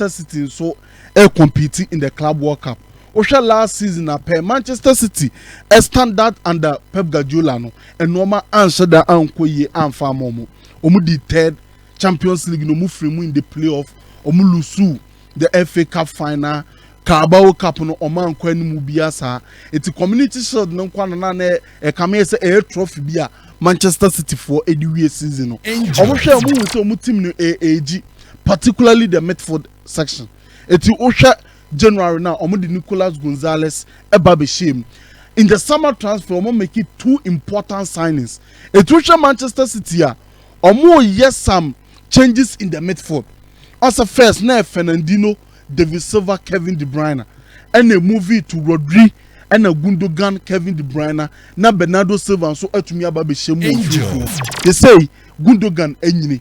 Manchester City so competing in the Club World Cup. Osha last season Manchester City standard under Pep Guardiola no and normal answer that ankoye anfa momo. Omu di third Champions League no mu free in the playoff. Omu lusu the FA Cup final. Carabao Cup no oman kwani mu biasa. Eti Community Shield no kwa na kame se trophy bia Manchester City for a season no. Omu hwe omu so omu team no AAG, particularly the midfield section. Eti ohwe January now omu di Nicolas Gonzalez eba shame. In the summer transfer omu make it 2 important signings. Eti ohwe Manchester City a omu yes some changes in the midfield. As a first na Fernandinho, David Silva, Kevin De Bruyne, and a movie to Rodri and a Gundogan, Kevin De Bruyne, na Bernardo Silva, so etumi ababe shemu. They say Gundogan enyini,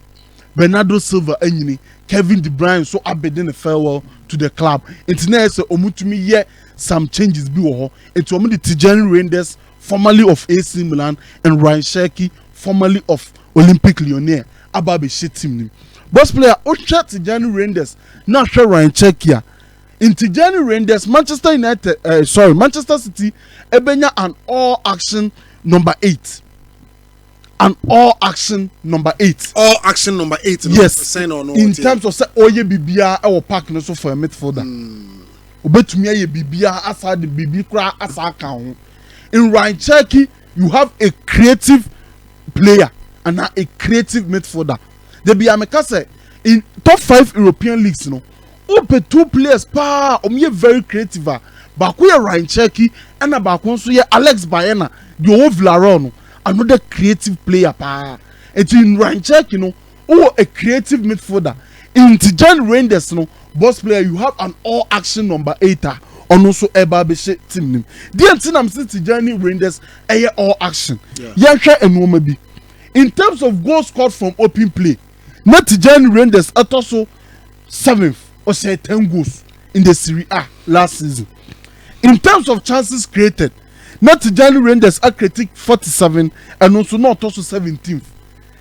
Bernardo Silva enyini, Kevin De Bruyne so abedin a farewell to the club. Internet say omutumi ye some changes bi wo ho. Into omu the Tijani Reinders, formerly of AC Milan, and Ryan Cherki, formerly of Olympic Lyonnais, ababe she team nim. Boss player Osha Tijani Reinders na hwe Ryan Cherki in Tijani Reinders Manchester City ebenya an all action number 8. An all action number 8. All action number 8. Yes. Or no, in terms of say oye bibia e wo park no so for a midfielder. Obetumi aye bibia asa de bibi kra asa kan ho. In Ryan Cherki you have a creative player and a creative midfielder. The Biameka say in top 5 European leagues, you know, open 2 players pa very creative. Bakuya Ryan Cherki and Abakonso Alex Baena, the old Villarreal, another creative player pa. It's in Ryan Cherki, you know, a creative midfielder. In Tijani Reinders, you know, boss player, you have an all action number 8 on also Ebabeshe team. The antin I'm saying Tijani Reinders all action. Yeah, and woman. In terms of goals scored from open play, not Tijani Reinders at also 7th or say 10 goals in the Serie A last season. In terms of chances created, not Tijani Reinders are creating 47 and also not also 17th.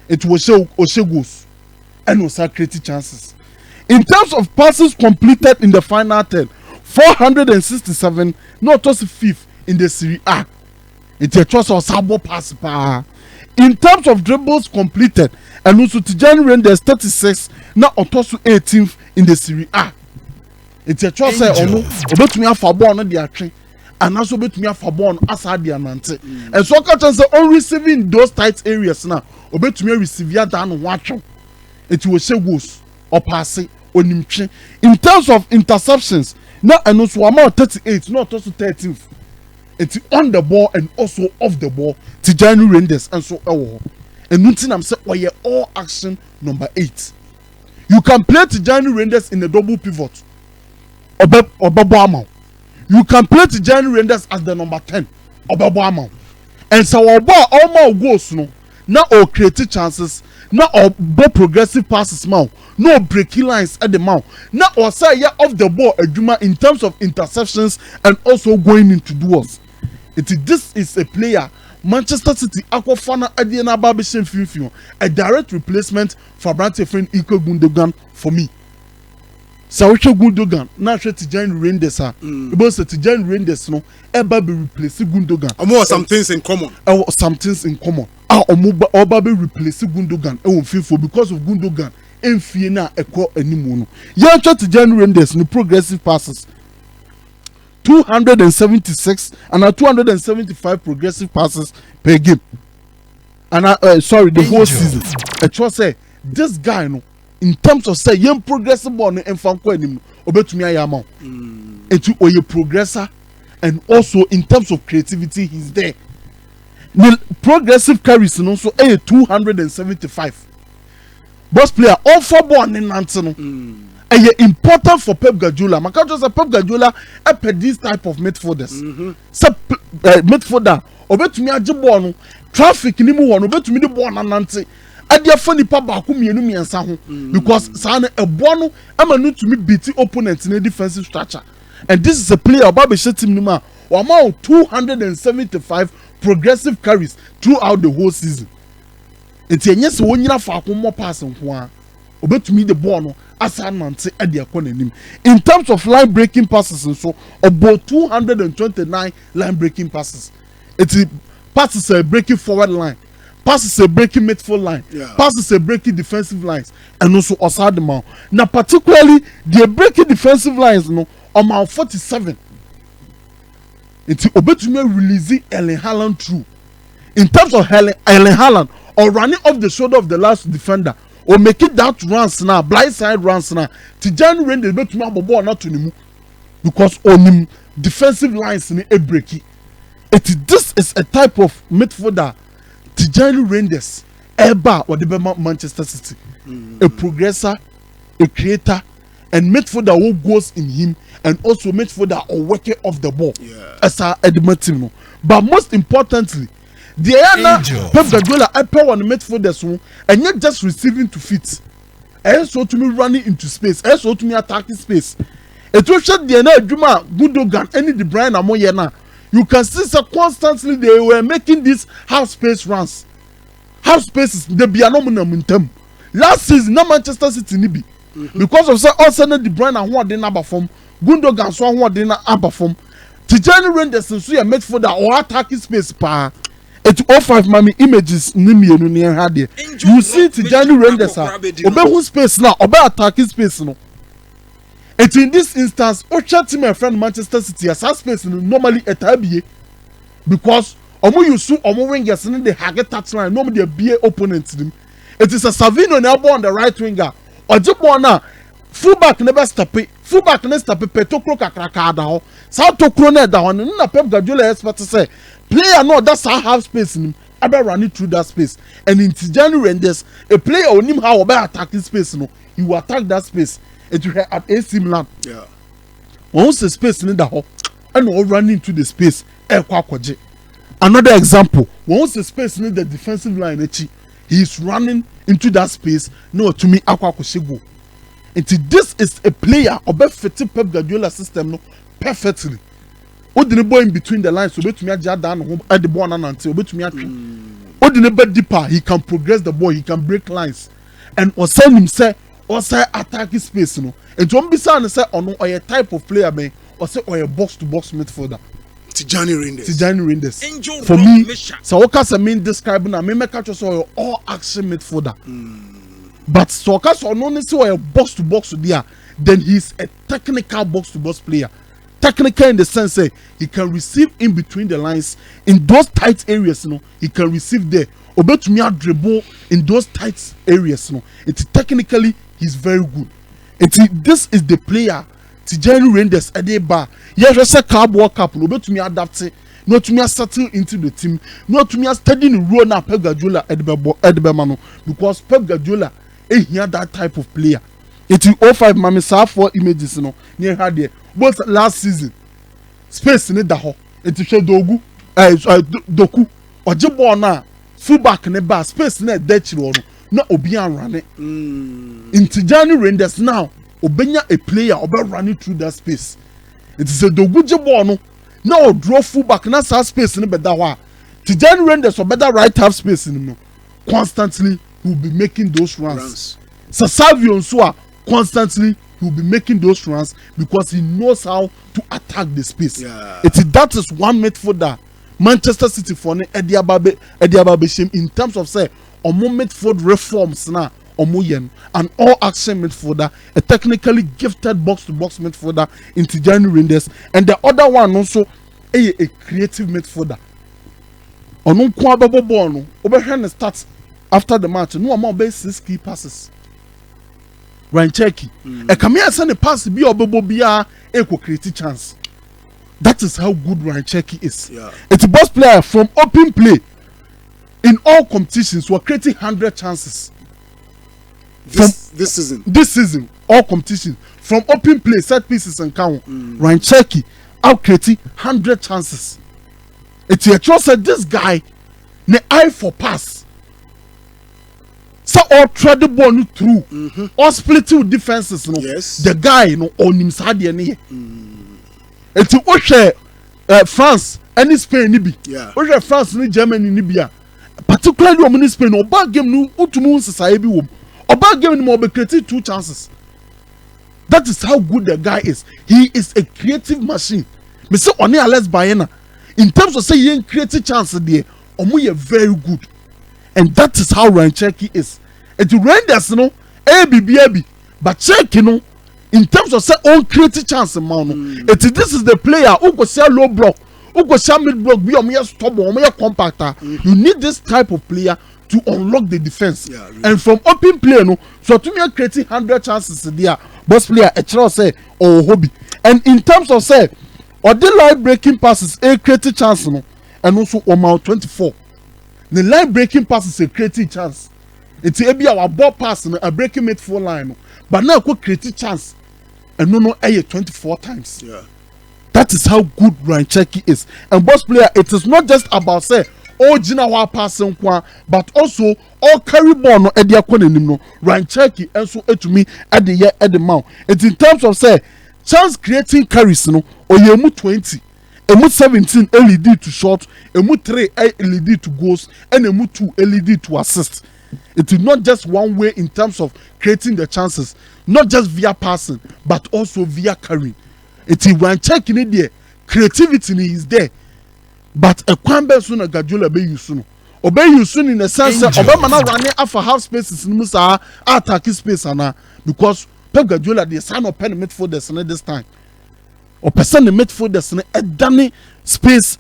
It was Oshe goals and also creating chances. In terms of passes completed in the final 10, 467, not also 5th in the Serie A. It's a choice of sabo pass pa. In terms of dribbles completed, and also Tijani Reinders 36, now Otosu 18th in the Serie A. It's a choice of obetumi afabo on the atwe, and also obetumi afabo on asadi anante. And so catch say on receiving those tight areas now, obetumi receive ya down watcho. It will say goals or pass onimtwe. In terms of interceptions, now and also amount 38, not also 13th. It's on the ball and also off the ball. Tijani Reinders and so and nothing I'm saying why all action number 8. You can play Tijani Reinders in a double pivot or Babuama. You can play Tijani Reinders as the number 10 or Babuama. And so our ball all more goals no. Now all creative chances, now all ball progressive passes now, no breaking lines at the mouth. Now or say yeah off the ball in terms of interceptions and also going into duels. This is a player Manchester City Aquafana Adiana Babishin Fifion, a direct replacement for Brante friend Iko Gundogan for me. Saoche Gundogan, now Tijani Reinders because Tijani Reinders no ever be replacing Gundogan. More some things in common. Some things in common. Oba be replacing Gundogan Fifo because of Gundogan and Fiena Equal anymore. Yancha Tijani Reinders no progressive passes. 276 and 275 progressive passes per game. And the whole season. I just say this guy no in terms of say young progressive ball and fanko anymore. Obetumi ayama. Etu oye progressor and also in terms of creativity he's there. The progressive carries no so 275. Boss player all 4 ball in Nantino. And important for Pep Guardiola. Maka just Pep Guardiola this type of midfielders. Midfielder obetumi age ball no traffic ni mu won obetumi the ball na nante. Adia fani pa ba ku mienu miensa ho because sana e ball no ama no to me beat opponent in a defensive structure. And this is a player about the team ni ma o ma 275 progressive carries throughout the whole season. Enti enye se wonyina fa ko mo pass nko a obetumi the ball no asa nante e de akọ nanim. In terms of line breaking passes so about 229 line breaking passes. It passes a breaking forward line, passes a breaking midfield line, passes a breaking defensive lines, and also outside the mount. Now particularly the breaking defensive lines no amount 47. It's obetumi releasing Erling Haaland through. In terms of Erling Haaland or running off the shoulder of the last defender or make it that runs now, blind side runs now. Tijani Rende betumi abobo not to nimu because on him defensive lines in a breaky. This is a type of midfielder Tijani Renders Eba or the Manchester City. A progressor, a creator, and midfielder who goes in him, and also midfielder or worker of the ball. As a team. But most importantly, the Pep Guardiola appear on the midfielders and not just receiving to fit. Also to me running into space, also to me attacking space. It will shut the Juma, Gundogan, any De Bruyne Amoyena. You can see so constantly they were making these half space runs. Half spaces, they be anomalum in them. Last season, no Manchester City nibi. Because of say also De Bruyne and what they number form, Gundogan so what they number form. Tijani Renders so you make for that or attacking space pa. It 05 mami images nimi enu near had there. You see Tijani Renders obe who space now, obe attacking space no. And in this instance, Ocha team my friend Manchester City as space normally a tabie because omo you so omo wingers in the target touchline normally be opponent to them. It is a Savino elbow on the right winger. Ojibona fullback never step it. Fullback never step it. Petokro kakraka da ho. Sao tokro na da ho. Na Pep Guardiola expert say player no that's how have space in him. Aba running through that space. And in Tijani Renders, a player on him how about attacking space no. He will attack that space. It will at AC Milan. Yeah. Once the space in the hole and all running into the space. Another example. Once the space in the defensive line, he is running into that space. No, to me, Akwakoshego. And this is a player of fitting Pep Guardiola system no perfectly. What did the boy in between the lines? So bet me down at the ball and until bet me at what did the deeper? He can progress the ball. He can break lines, and or send him say. Or say attacking space, you know. And don't be saying say or a type of player, man, or say or a box to box midfielder. Tijani Renders. For me, so what can I mean describing? I mean, make catch us all action midfielder. But so cause or no say or a box to box there, then he's a technical box to box player. Technical in the sense say he can receive in between the lines in those tight areas, you know. He can receive there. Obet me a dribble in those tight areas, you know. It's technically he's very good. This is the player Tijani Renders Edeba. Yes, I say Club World Cup. No, but to me adapting, not to me settle into the team, not to me studying the role now Pep Guardiola Edebemano because Pep Guardiola here that type of player. It's 05 mami saw 4 images no near her there. Both last season space in the hole. It's Dogu, Doku or Jibona fullback in the bar space in the Dutch road. No Obian running. In Tijani Renders now, Obenya a player about running through that space. It is a Doguja Bono. Now draw fullback and that's space in the bedawa. Tijani Renders or better right half space in him. Constantly he will be making those runs. Savio Nsua constantly he will be making those runs because he knows how to attack the space. That is one midfielder Manchester City for Ediababe in terms of say omo midfield reforms now omo an all action midfielder, a technically gifted box to box midfielder in Tijani Renders, and the other one also a creative midfielder. Ono kwa babo ball no obehwe start after the match no amount be 6 key passes. Rancheki e kamia say ne pass bi obebo bia e ko create chance. That is how good Rancheki is. It's a boss player from open play. In all competitions, we're creating 100 chances. This season, all competitions from open play, set pieces and count. Rancheki out creating 100 chances. It's a choice that this guy, ne eye for pass. So all tread the ball through, all splitting with defenses. No, the guy no on him side any. It's a France and Spain nibi. France and Germany nibia. Particularly when Spain or bad game no utumu society wom Oba game ni mo be create 2 chances. That is how good the guy is. He is a creative machine. Me say oni Alex Bayena in terms of say he create chance there, omo ye very good. And that is how Ryan Cherky is. And the Rangers no ABB but Cherky no in terms of say own create chance man no. This is the player who go say low block, who go say mid block, be omo stubborn, omo compactor. You need this type of player to unlock the defense. Yeah, really. And from open play no, so to me creating 100 chances there. Boss player a chance say or hobby. And in terms of say or the line breaking passes a creative chance no, and also amount 24. The line breaking passes a creative chance. It's a be our ball pass no, a breaking midfield line no. But now could creative chance and no 24 times. Yeah. That is how good Ryan Cherky is. And boss player, it is not just about say all Jinawa passing kwa, but also all carry ball no edia konenim no. Ryan Cherky and so to me at the year at the mount. It's in terms of say chance creating carries no or you 20, emu 17 LED to shot, emu 3 LED to goals, and emu 2 LED to assist. It is not just one way in terms of creating the chances, not just via passing, but also via carrying. It is Ryan Cherky in there, creativity is there. But a Kwambe soon a Gadiola be you soon. Obey you soon in the sense that Obama running after half spaces in Musa attacking space because Pep Guardiola the sign of pen midfielders this time. Or person the midfielders a dummy space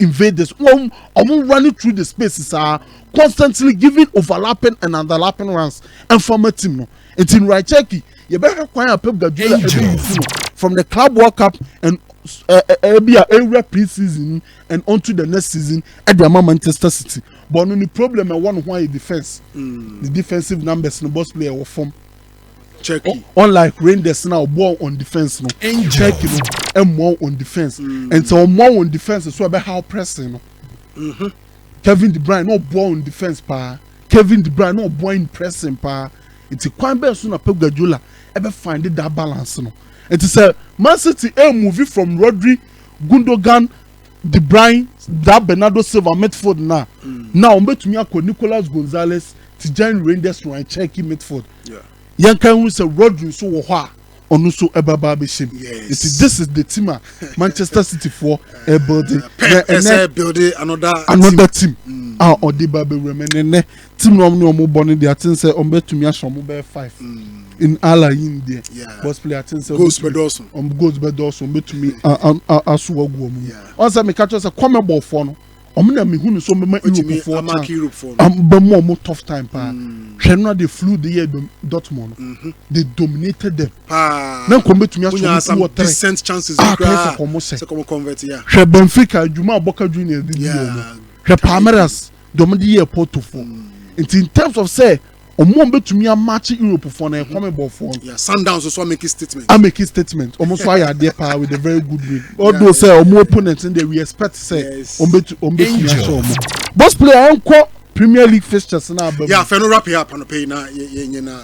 invaders. Running through the spaces are constantly giving overlapping and underlapping runs and from a team. No. It's in Ryan Cherky. You better acquire Pep Guardiola from the Club World Cup and area pre-season and onto the next season at the Manchester City. But the problem is one why defense. The defensive numbers no boss player will form. Cherky. Unlike Rangers now more on defense no. Cherky no and more on defense. And so more on defense so about how pressing no. Kevin De Bruyne no more on defense pa. Kevin De Bruyne no more in pressing pa. It's a quite better soon Pep Guardiola ever find that balance no. It is a Man City a movie from Rodri, Gundogan, De Bruyne, that Bernardo Silva midfield now. Now bet me ako Nicolas Gonzalez, Tijani Rangers Ryan Cherky midfield. Yeah. Yankan who say Rodri so wa onu so ebaba beshim. Yes. This is the team Manchester City for a building. Building another team. Odiba be remene team no mo born there tin say on bet me ashomo be 5. In Ala in there. Yeah. Boss player tin say goes bedoso. Goes bedoso bet me asuagu mu. Once me catch us a come ball for no. Omna me hu so me Europe for. Be more tough time pa. Hwenna they flew the year Dortmund. They dominated them. Now come to me some decent chances to convert yeah. Benfica Juma Boca Junior did yeah. Palmeiras domidi year Porto for. In terms of say omo bet to me a match Europe for na come ball for. Yeah, Sundowns also make a statement. I make a statement. Almost why are there power with a very good win. Although say omo opponents in there we expect say omo me show. Boss player enko Premier League fixtures now. Yeah, feno wrap up on the pay na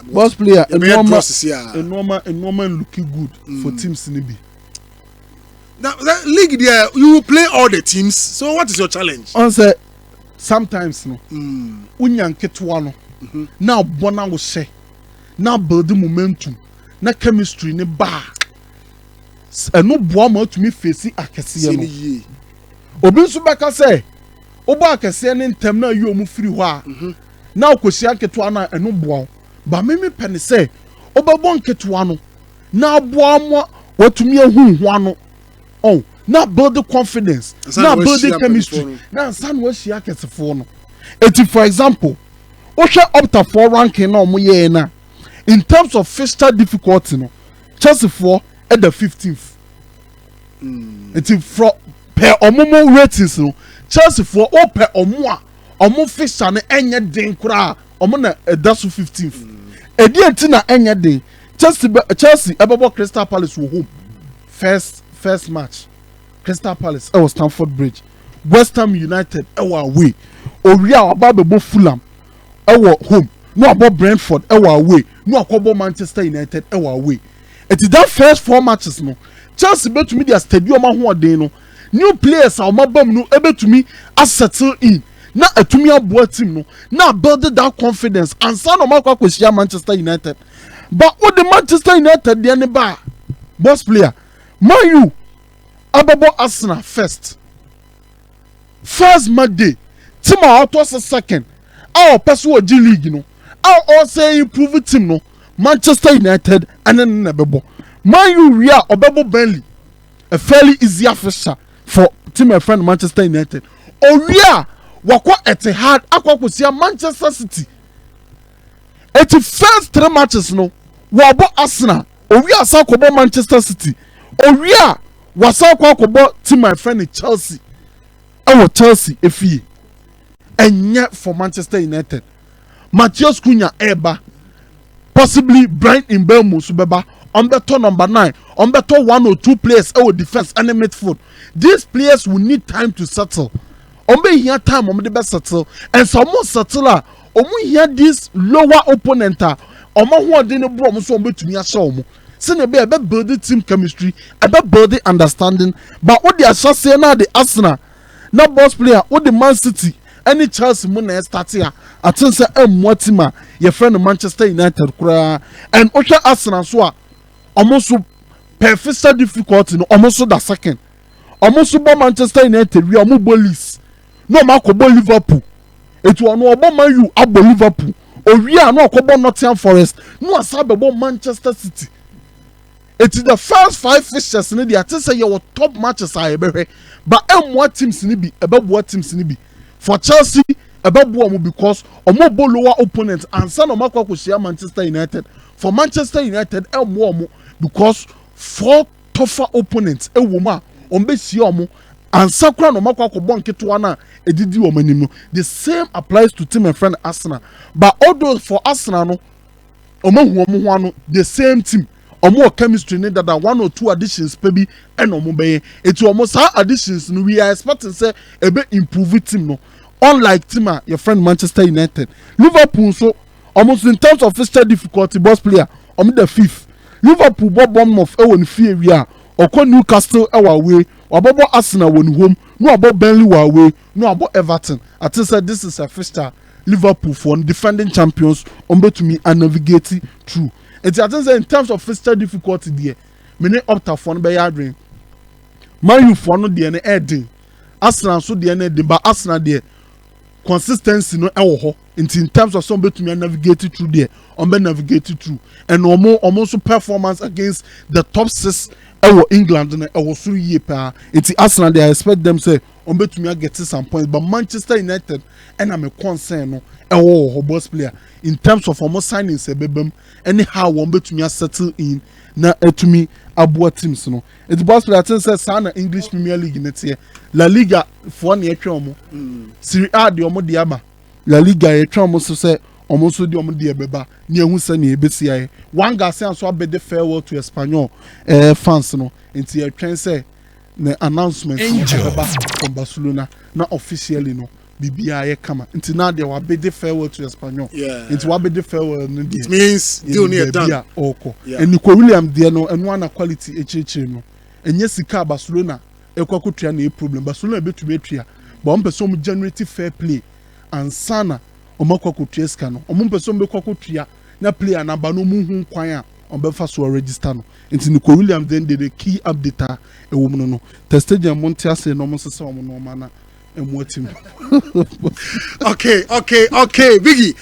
boss player normal looking good for teams in the Now that league there you will play all the teams. So what is your challenge? On say sometimes no. Unyanketwa no. Now bona wo share. Now build momentum. Na chemistry ne ba. No boa ma to me face akese no. Obi nso beka say oba akese ne ntem na yi omu free ho a. Na okosi aketo na eno boa. Ba me pene say obabo nketo no. Na boa mo watumi ahu ho ano. Oh, now build the confidence. Now build the chemistry. Now san we share akese for no. Eti for example Osha up to 4 ranking no mo ye na. In terms of fixture difficulty no. Chelsea 4 at the 15th. It's for per omo ratings no. Chelsea 4 o per omo fixture na enye den kura omo na edaso 15th. Edi enti na enye den. Chelsea ebebo Crystal Palace wo home. First match. Crystal Palace was Stamford Bridge. West Ham United away. Oria ababebo Fulham home. No about Brentford away. No about Manchester United away. It is that first 4 matches no. Chelsea bet to me their stadium ho dey no. New players are mabam no able to me as settle in. na atumi aboa team no na build that confidence and san no makwa kwisia Manchester United but what the Manchester United dey ne ba boss player Man U ababo Arsenal first match day team out was second our person G League no our also improve team no Manchester United and then nebebo Man U ria obebo Burnley a fairly easy affair for team and friend Manchester United ria wakwa Etihad akwa kusia Manchester City eti first 3 matches no wabo Arsenal ria asa kobo Manchester City ria wasa kwa kobo team my friend Chelsea Chelsea efie enye for Manchester United Matheus Cunha eba possibly Brian Mbeumo subeba on better number 9 on better 1 or 2 players defense and midfield. These players will need time to settle be here time the best settle and some more settle here this lower opponent who didn't bro so to me assume sene be about building team chemistry about building understanding but what they are just saying now the Arsenal na boss player what the Man City any Chelsea mo na start here I think say team your friend Manchester United kura and Ocha Arsenal so almost perfect difficulty no almost that second almost bo Manchester United we almost bolis no ma ko bo Liverpool it was no obo Man U abo Liverpool o we are no ko bo Nottingham Forest no asabe bo Manchester City. It is the first 5 fixtures in the I say your top matches are ebe but what teams ni be about what teams ni be for Chelsea about boom because more lower opponents and some of Makwa share Manchester United for Manchester United more because 4 tougher opponents woman be see and Sakura no Makwa ko bon keto na edidi wo manim the same applies to team and friend Arsenal but although for Arsenal no omo the same team more chemistry need that 1 or 2 additions maybe and be it almost how additions no we are expecting say a bit improve team no unlike team your friend Manchester United Liverpool so almost in terms of fixture difficulty boss player the 5th Liverpool Bournemouth in fear we are or Newcastle away or Arsenal when home no about Burnley away no about Everton I think say this is a fixture Liverpool for defending champions to me and navigate through. It's in terms of fixture difficulty there. Many opta for no dream. Man U for no the adding. Arsenal so the end but Arsenal there consistency no in terms of somebody to me navigate through there. Navigate through and almost performance against the top 6 England and was 3 years per. It's Arsenal they expect them say to me get some points but Manchester United and I'm a concern no boss player in terms of almost signing sebebem anyhow to me settle in na to me aboa teams no it's boss player say sana English Premier League net here La Liga for na etwa omo Serie A de omo de aba La Liga etwa omo so say omo so de omo de beba na ehu se na ebesi aye one guy say so abede farewell to Espanyol fans no nti etwen say the announcement from Barcelona not officially no BBI kama until now they were bid farewell to Espanyol into what bid farewell it means deal near done and Nico William there no and one quality HH no and yes sika Barcelona ekwaku tria na problem Barcelona be to betria but on person generate fair play and sana omakwaku tria ska no on person be kwaku tria na player na ba no mu hu kwan a on be fa so register no into Nico William then the key updater e wo no testage montia say no mo sese o mo no mana and what team. Okay, Biggie.